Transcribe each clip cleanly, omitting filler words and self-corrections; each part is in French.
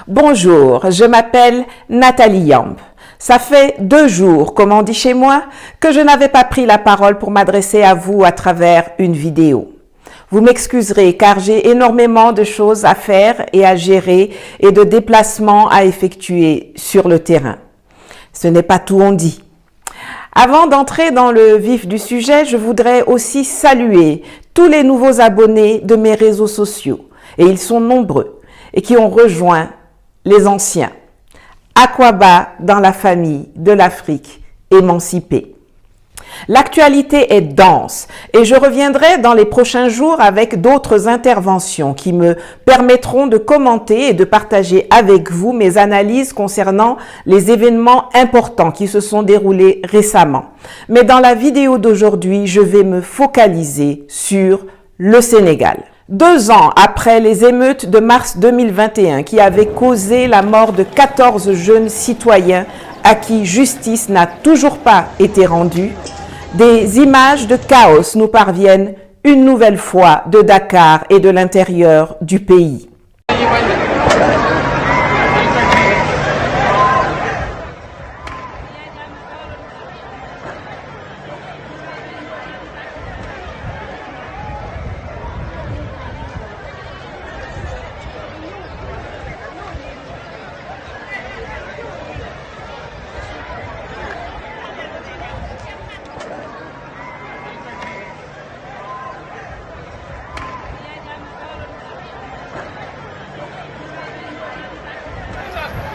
Bonjour, je m'appelle Nathalie Yamb. Ça fait 2 jours, comme on dit chez moi, que je n'avais pas pris la parole pour m'adresser à vous à travers une vidéo. Vous m'excuserez car j'ai énormément de choses à faire et à gérer et de déplacements à effectuer sur le terrain. Ce n'est pas tout on dit. Avant d'entrer dans le vif du sujet, je voudrais aussi saluer tous les nouveaux abonnés de mes réseaux sociaux, et ils sont nombreux, et qui ont rejoint les anciens. Aqaba dans la famille de l'Afrique émancipée. L'actualité est dense et je reviendrai dans les prochains jours avec d'autres interventions qui me permettront de commenter et de partager avec vous mes analyses concernant les événements importants qui se sont déroulés récemment. Mais dans la vidéo d'aujourd'hui, je vais me focaliser sur le Sénégal. 2 ans après les émeutes de mars 2021 qui avaient causé la mort de 14 jeunes citoyens à qui justice n'a toujours pas été rendue, des images de chaos nous parviennent une nouvelle fois de Dakar et de l'intérieur du pays.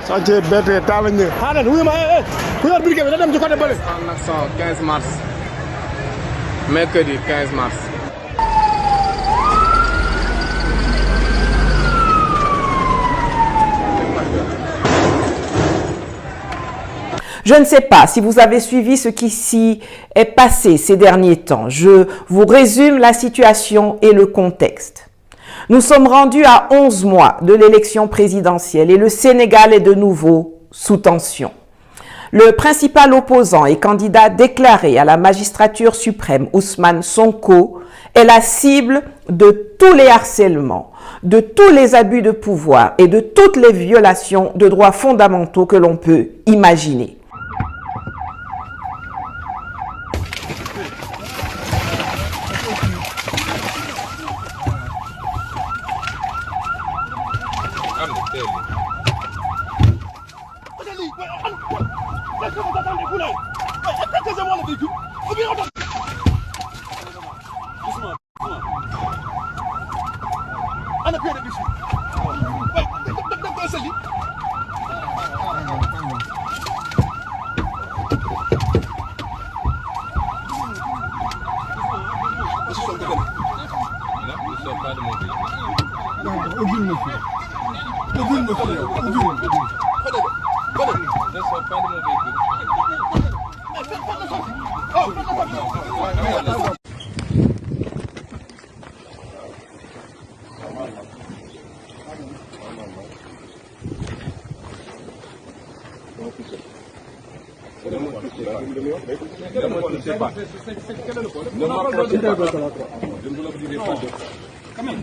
Chantier BRT taal lañ ñëw. xaaral wuyu ma ku yor briquet bi na dem ci côté bële. En action 15 mars mercredi 15 mars. Je ne sais pas si vous avez suivi ce qui s'y est passé ces derniers temps. Je vous résume la situation et le contexte. Nous sommes rendus à 11 mois de l'élection présidentielle et le Sénégal est de nouveau sous tension. Le principal opposant et candidat déclaré à la magistrature suprême, Ousmane Sonko, est la cible de tous les harcèlements, de tous les abus de pouvoir et de toutes les violations de droits fondamentaux que l'on peut imaginer.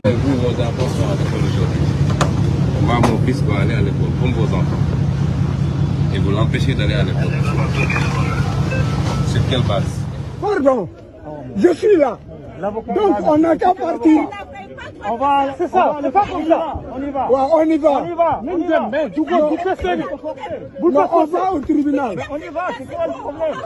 Vous, vos enfants sont à l'école aujourd'hui. Moi, mon fils va aller à l'école, comme vos enfants. Et vous l'empêchez d'aller à l'école. Sur quelle base? Pardon, je suis là. Donc on n'a qu'à partir. On va, c'est ça, c'est pas comme ça. On y va. Ouais, on y va. On y va. Mais du coup, vous faites Non, on va au tribunal. on y va, c'est quoi le problème?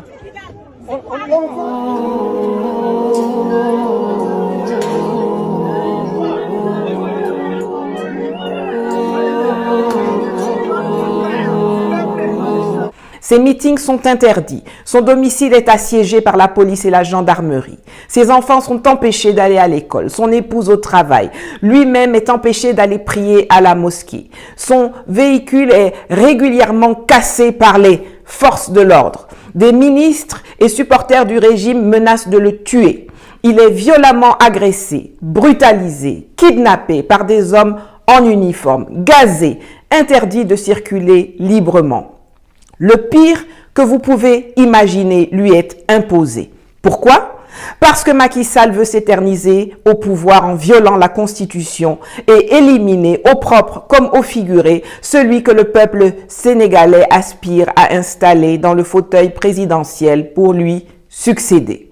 Ces meetings sont interdits. Son domicile est assiégé par la police et la gendarmerie. Ses enfants sont empêchés d'aller à l'école. Son épouse au travail. Lui-même est empêché d'aller prier à la mosquée. Son véhicule est régulièrement cassé par les forces de l'ordre. Des ministres et supporters du régime menacent de le tuer. Il est violemment agressé, brutalisé, kidnappé par des hommes en uniforme, gazé, interdit de circuler librement. Le pire que vous pouvez imaginer lui est imposé. Pourquoi? Parce que Macky Sall veut s'éterniser au pouvoir en violant la Constitution et éliminer au propre comme au figuré celui que le peuple sénégalais aspire à installer dans le fauteuil présidentiel pour lui succéder.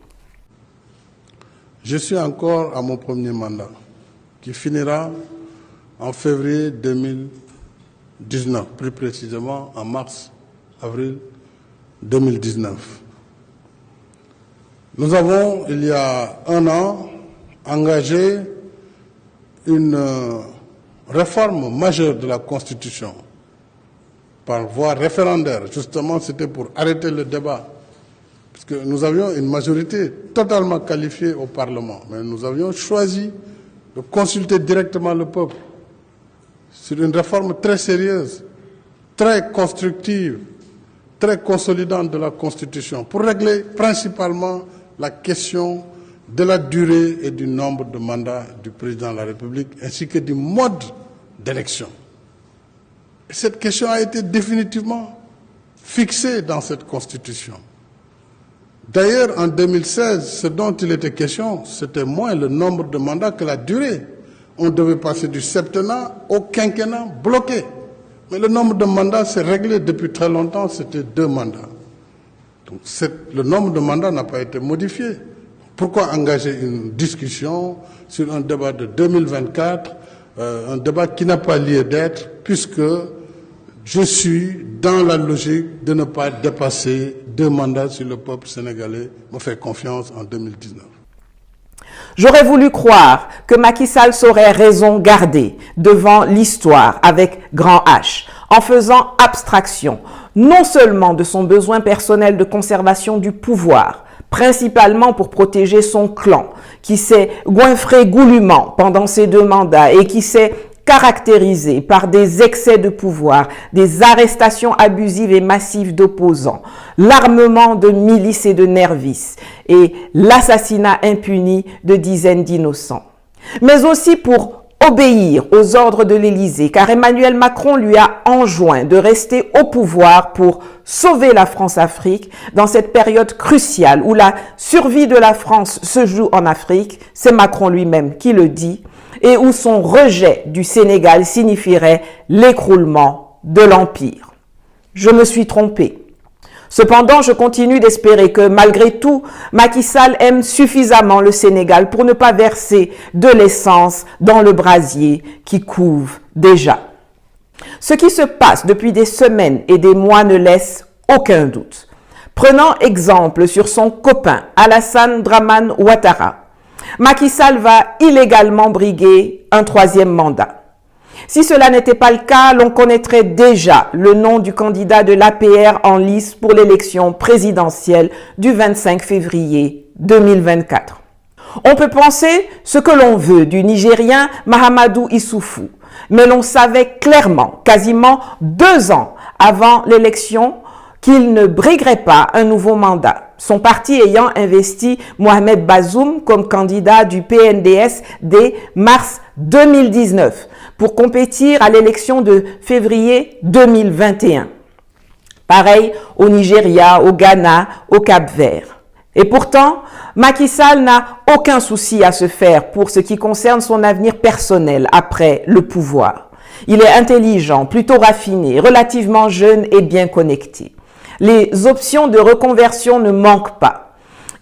Je suis encore à mon premier mandat, qui finira en février 2019, plus précisément en mars-avril 2019. Nous avons, il y a un an, engagé une réforme majeure de la Constitution par voie référendaire. Justement, c'était pour arrêter le débat, puisque nous avions une majorité totalement qualifiée au Parlement, mais nous avions choisi de consulter directement le peuple sur une réforme très sérieuse, très constructive, très consolidante de la Constitution, pour régler principalement la question de la durée et du nombre de mandats du président de la République, ainsi que du mode d'élection. Cette question a été définitivement fixée dans cette Constitution. D'ailleurs, en 2016, ce dont il était question, c'était moins le nombre de mandats que la durée. On devait passer du septennat au quinquennat bloqué. Mais le nombre de mandats s'est réglé depuis très longtemps, c'était 2 mandats. Donc le nombre de mandats n'a pas été modifié. Pourquoi engager une discussion sur un débat de 2024, un débat qui n'a pas lieu d'être, puisque je suis dans la logique de ne pas dépasser 2 mandats si le peuple sénégalais me fait confiance en 2019. J'aurais voulu croire que Macky Sall saurait raison garder devant l'histoire avec grand H, en faisant abstraction non seulement de son besoin personnel de conservation du pouvoir, principalement pour protéger son clan, qui s'est goinfré goulûment pendant ces 2 mandats et qui s'est caractérisé par des excès de pouvoir, des arrestations abusives et massives d'opposants, l'armement de milices et de nervis et l'assassinat impuni de dizaines d'innocents. Mais aussi pour obéir aux ordres de l'Élysée, car Emmanuel Macron lui a enjoint de rester au pouvoir pour sauver la France-Afrique dans cette période cruciale où la survie de la France se joue en Afrique, c'est Macron lui-même qui le dit, et où son rejet du Sénégal signifierait l'écroulement de l'Empire. Je me suis trompé. Cependant, je continue d'espérer que, malgré tout, Macky Sall aime suffisamment le Sénégal pour ne pas verser de l'essence dans le brasier qui couve déjà. Ce qui se passe depuis des semaines et des mois ne laisse aucun doute. Prenant exemple sur son copain Alassane Dramane Ouattara, Macky Sall va illégalement briguer un 3e mandat. Si cela n'était pas le cas, l'on connaîtrait déjà le nom du candidat de l'APR en lice pour l'élection présidentielle du 25 février 2024. On peut penser ce que l'on veut du Nigérien Mahamadou Issoufou, mais l'on savait clairement, quasiment 2 ans avant l'élection, qu'il ne briguerait pas un nouveau mandat, son parti ayant investi Mohamed Bazoum comme candidat du PNDS dès mars 2019 pour compétir à l'élection de février 2021. Pareil au Nigeria, au Ghana, au Cap-Vert. Et pourtant, Macky Sall n'a aucun souci à se faire pour ce qui concerne son avenir personnel après le pouvoir. Il est intelligent, plutôt raffiné, relativement jeune et bien connecté. Les options de reconversion ne manquent pas.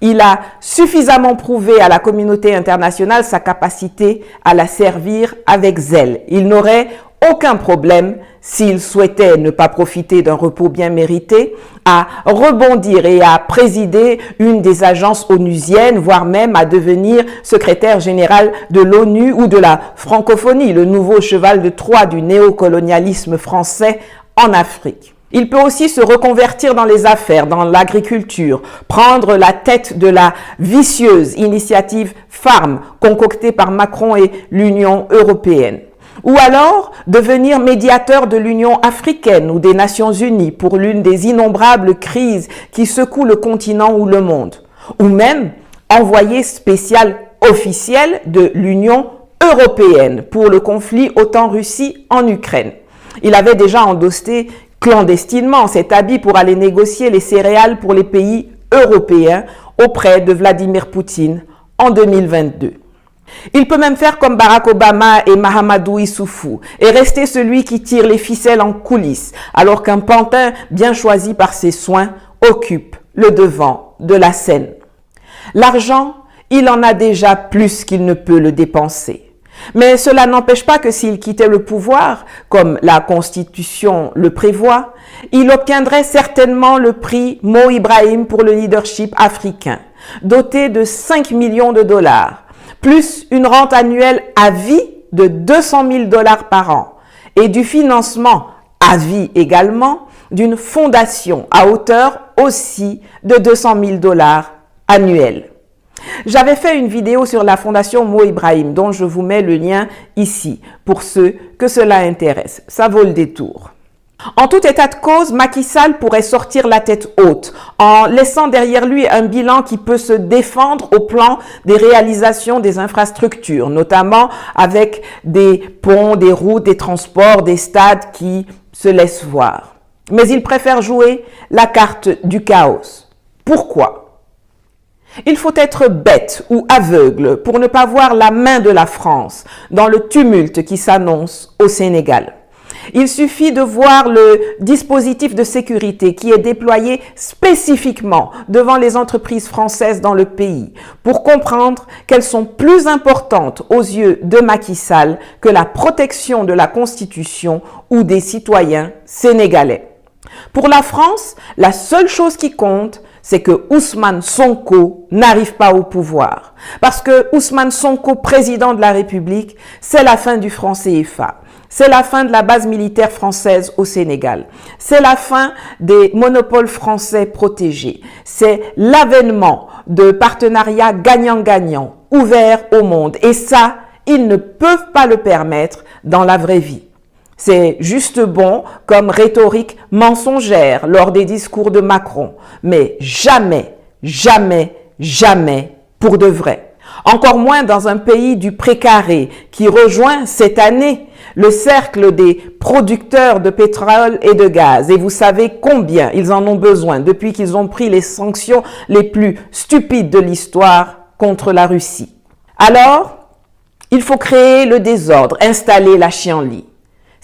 Il a suffisamment prouvé à la communauté internationale sa capacité à la servir avec zèle. Il n'aurait aucun problème, s'il souhaitait ne pas profiter d'un repos bien mérité, à rebondir et à présider une des agences onusiennes, voire même à devenir secrétaire général de l'ONU ou de la francophonie, le nouveau cheval de Troie du néocolonialisme français en Afrique. Il peut aussi se reconvertir dans les affaires, dans l'agriculture, prendre la tête de la vicieuse initiative Farm concoctée par Macron et l'Union européenne. Ou alors devenir médiateur de l'Union africaine ou des Nations unies pour l'une des innombrables crises qui secouent le continent ou le monde. Ou même envoyé spécial officiel de l'Union européenne pour le conflit OTAN-Russie en Ukraine. Il avait déjà endossé clandestinement cet habit pour aller négocier les céréales pour les pays européens auprès de Vladimir Poutine en 2022. Il peut même faire comme Barack Obama et Mahamadou Issoufou et rester celui qui tire les ficelles en coulisses, alors qu'un pantin bien choisi par ses soins occupe le devant de la scène. L'argent, il en a déjà plus qu'il ne peut le dépenser. Mais cela n'empêche pas que s'il quittait le pouvoir, comme la Constitution le prévoit, il obtiendrait certainement le prix Mo Ibrahim pour le leadership africain, doté de 5 millions de dollars, plus une rente annuelle à vie de 200 000 dollars par an et du financement à vie également d'une fondation à hauteur aussi de 200 000 dollars annuels. J'avais fait une vidéo sur la fondation Mo Ibrahim dont je vous mets le lien ici pour ceux que cela intéresse. Ça vaut le détour. En tout état de cause, Macky Sall pourrait sortir la tête haute en laissant derrière lui un bilan qui peut se défendre au plan des réalisations des infrastructures, notamment avec des ponts, des routes, des transports, des stades qui se laissent voir. Mais il préfère jouer la carte du chaos. Pourquoi ? Il faut être bête ou aveugle pour ne pas voir la main de la France dans le tumulte qui s'annonce au Sénégal. Il suffit de voir le dispositif de sécurité qui est déployé spécifiquement devant les entreprises françaises dans le pays pour comprendre qu'elles sont plus importantes aux yeux de Macky Sall que la protection de la Constitution ou des citoyens sénégalais. Pour la France, la seule chose qui compte, c'est que Ousmane Sonko n'arrive pas au pouvoir. Parce que Ousmane Sonko, président de la République, c'est la fin du franc CFA. C'est la fin de la base militaire française au Sénégal. C'est la fin des monopoles français protégés. C'est l'avènement de partenariats gagnant-gagnant ouverts au monde. Et ça, ils ne peuvent pas le permettre dans la vraie vie. C'est juste bon comme rhétorique mensongère lors des discours de Macron, mais jamais, jamais, jamais pour de vrai. Encore moins dans un pays du précaré qui rejoint cette année le cercle des producteurs de pétrole et de gaz. Et vous savez combien ils en ont besoin depuis qu'ils ont pris les sanctions les plus stupides de l'histoire contre la Russie. Alors, il faut créer le désordre, installer la chienlit.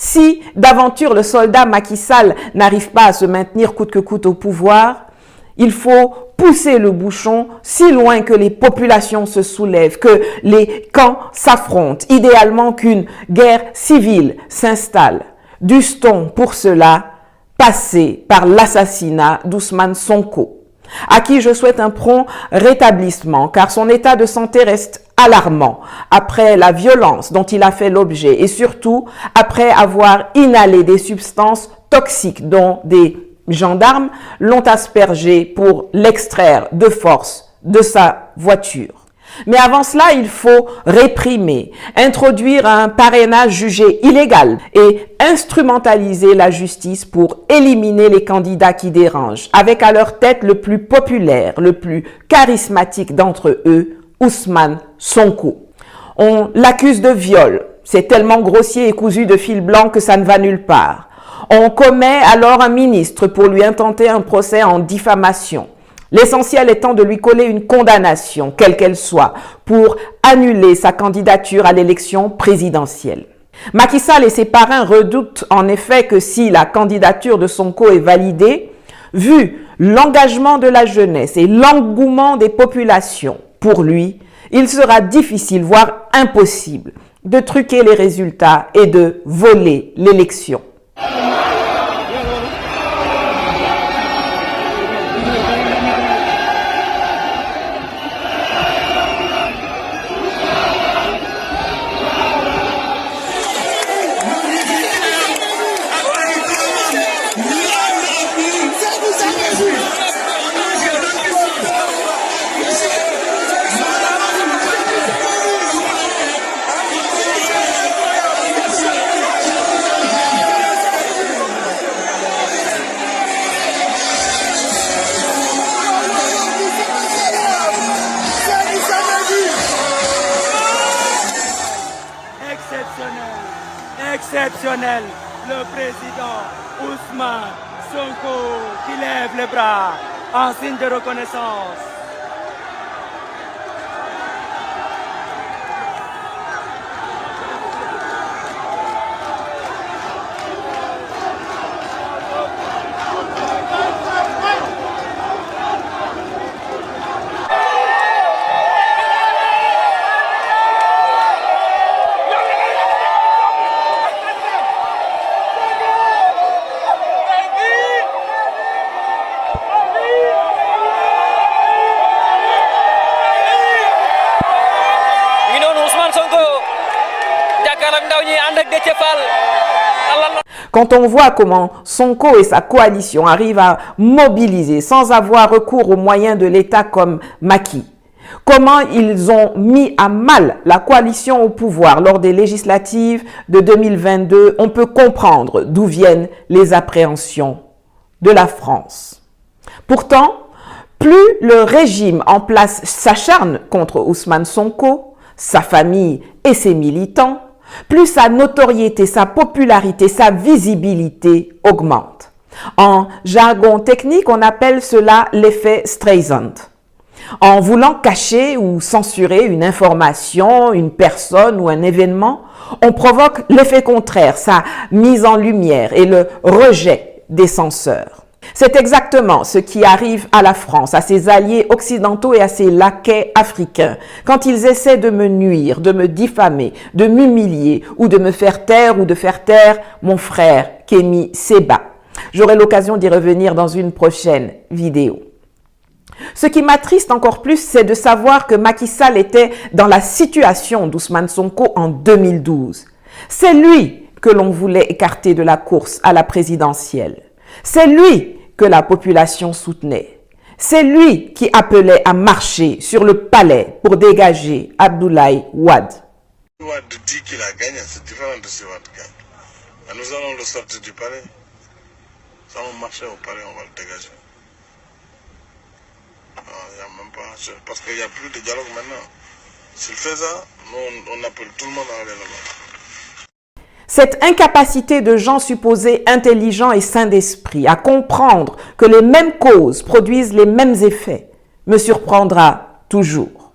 Si d'aventure le soldat Macky Sall n'arrive pas à se maintenir coûte que coûte au pouvoir, il faut pousser le bouchon si loin que les populations se soulèvent, que les camps s'affrontent, idéalement qu'une guerre civile s'installe. Dût-on pour cela passer par l'assassinat d'Ousmane Sonko, à qui je souhaite un prompt rétablissement car son état de santé reste alarmant après la violence dont il a fait l'objet et surtout après avoir inhalé des substances toxiques dont des gendarmes l'ont aspergé pour l'extraire de force de sa voiture. Mais avant cela, il faut réprimer, introduire un parrainage jugé illégal et instrumentaliser la justice pour éliminer les candidats qui dérangent, avec à leur tête le plus populaire, le plus charismatique d'entre eux, Ousmane Sonko. On l'accuse de viol. C'est tellement grossier et cousu de fil blanc que ça ne va nulle part. On commet alors un ministre pour lui intenter un procès en diffamation. L'essentiel étant de lui coller une condamnation, quelle qu'elle soit, pour annuler sa candidature à l'élection présidentielle. Macky Sall et ses parrains redoutent en effet que si la candidature de Sonko est validée, vu l'engagement de la jeunesse et l'engouement des populations, pour lui, il sera difficile, voire impossible, de truquer les résultats et de voler l'élection. Exceptionnel, le président Ousmane Sonko qui lève les bras en signe de reconnaissance. Quand on voit comment Sonko et sa coalition arrivent à mobiliser sans avoir recours aux moyens de l'État comme Macky, comment ils ont mis à mal la coalition au pouvoir lors des législatives de 2022, on peut comprendre d'où viennent les appréhensions de la France. Pourtant, plus le régime en place s'acharne contre Ousmane Sonko, sa famille et ses militants, plus sa notoriété, sa popularité, sa visibilité augmentent. En jargon technique, on appelle cela l'effet Streisand. En voulant cacher ou censurer une information, une personne ou un événement, on provoque l'effet contraire, sa mise en lumière et le rejet des censeurs. C'est exactement ce qui arrive à la France, à ses alliés occidentaux et à ses laquais africains, quand ils essaient de me nuire, de me diffamer, de m'humilier ou de me faire taire ou de faire taire mon frère Kémy Séba. J'aurai l'occasion d'y revenir dans une prochaine vidéo. Ce qui m'attriste encore plus, c'est de savoir que Macky Sall était dans la situation d'Ousmane Sonko en 2012. C'est lui que l'on voulait écarter de la course à la présidentielle. C'est lui que la population soutenait. C'est lui qui appelait à marcher sur le palais pour dégager Abdoulaye Wade. Wade dit qu'il a gagné, c'est différent de ce Wade gagne. Nous allons le sortir du palais. Ça va marcher au palais, on va le dégager. Il y a même pas, parce qu'il n'y a plus de dialogue maintenant. S'il fait ça, nous, on appelle tout le monde à aller là-bas. Cette incapacité de gens supposés intelligents et sains d'esprit à comprendre que les mêmes causes produisent les mêmes effets me surprendra toujours.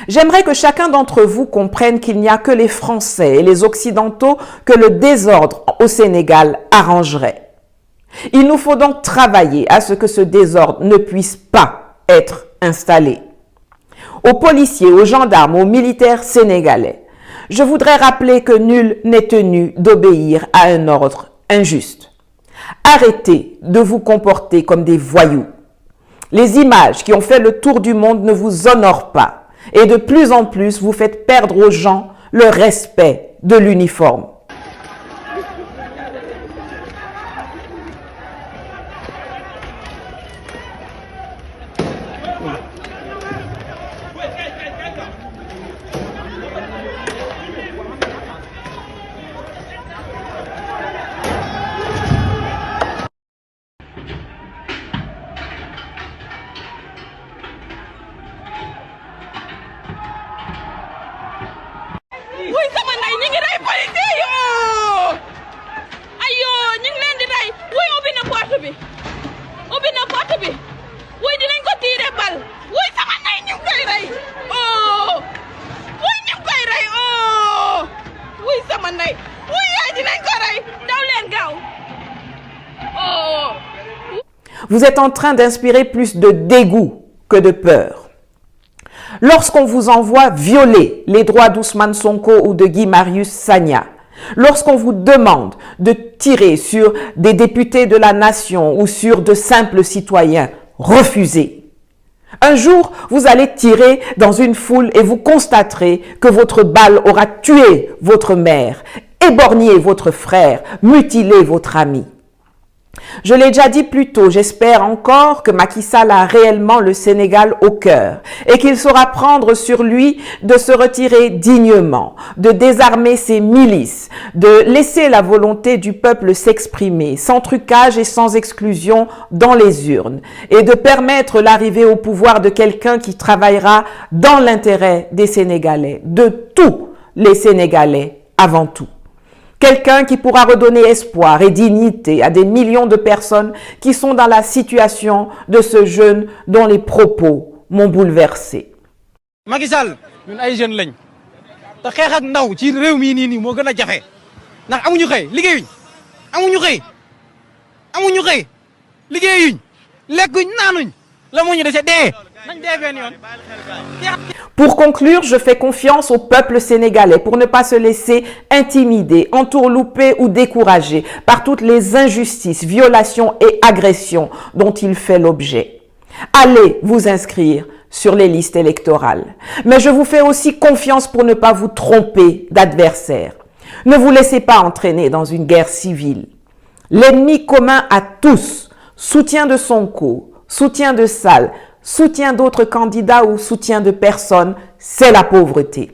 J'aimerais que chacun d'entre vous comprenne qu'il n'y a que les Français et les Occidentaux que le désordre au Sénégal arrangerait. Il nous faut donc travailler à ce que ce désordre ne puisse pas être installé. Aux policiers, aux gendarmes, aux militaires sénégalais, je voudrais rappeler que nul n'est tenu d'obéir à un ordre injuste. Arrêtez de vous comporter comme des voyous. Les images qui ont fait le tour du monde ne vous honorent pas et de plus en plus vous faites perdre aux gens le respect de l'uniforme. wuy sama nday ñi ngi rey policier yo ayo ñi ngi leen di rey wuy ubbi na porte bi wuy dinañ ko tirer bal wuy sama nday ñu ngi koy rey oh wuy ñu ngi koy rey oh wuy sama nday wuy yaay dinañ ko rey daw leen gaaw oh. Vous êtes en train d'inspirer plus de dégoût que de peur. Lorsqu'on vous envoie violer les droits d'Ousmane Sonko ou de Guy Marius Sagna, lorsqu'on vous demande de tirer sur des députés de la nation ou sur de simples citoyens, refusez. Un jour, vous allez tirer dans une foule et vous constaterez que votre balle aura tué votre mère, éborgné votre frère, mutilé votre ami. Je l'ai déjà dit plus tôt, j'espère encore que Macky Sall a réellement le Sénégal au cœur et qu'il saura prendre sur lui de se retirer dignement, de désarmer ses milices, de laisser la volonté du peuple s'exprimer sans trucage et sans exclusion dans les urnes et de permettre l'arrivée au pouvoir de quelqu'un qui travaillera dans l'intérêt des Sénégalais, de tous les Sénégalais avant tout. Quelqu'un qui pourra redonner espoir et dignité à des millions de personnes qui sont dans la situation de ce jeune dont les propos m'ont bouleversé. Macky Sall, ñun ay jeunes lañ te xeex ak ndaw ci réew mi nii moo gën a jafe ndax amuñu xëy liggéeyuñ liggéeyuñ lekkuñ naanuñ la moo ñu dese dee nañ dee fenn yoon. Pour conclure, je fais confiance au peuple sénégalais pour ne pas se laisser intimider, entourlouper ou décourager par toutes les injustices, violations et agressions dont il fait l'objet. Allez vous inscrire sur les listes électorales. Mais je vous fais aussi confiance pour ne pas vous tromper d'adversaire. Ne vous laissez pas entraîner dans une guerre civile. L'ennemi commun à tous, soutien de Sonko, soutien de Sall, soutien d'autres candidats ou soutien de personnes, c'est la pauvreté.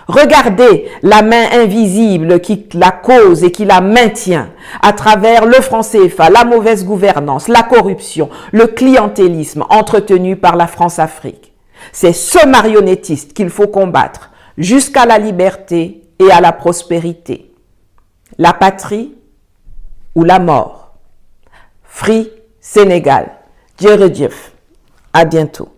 Regardez la main invisible qui la cause et qui la maintient à travers le franc CFA, la mauvaise gouvernance, la corruption, le clientélisme entretenu par la France-Afrique. C'est ce marionnettiste qu'il faut combattre jusqu'à la liberté et à la prospérité. La patrie ou la mort. Free Sénégal. Djerejef. À bientôt.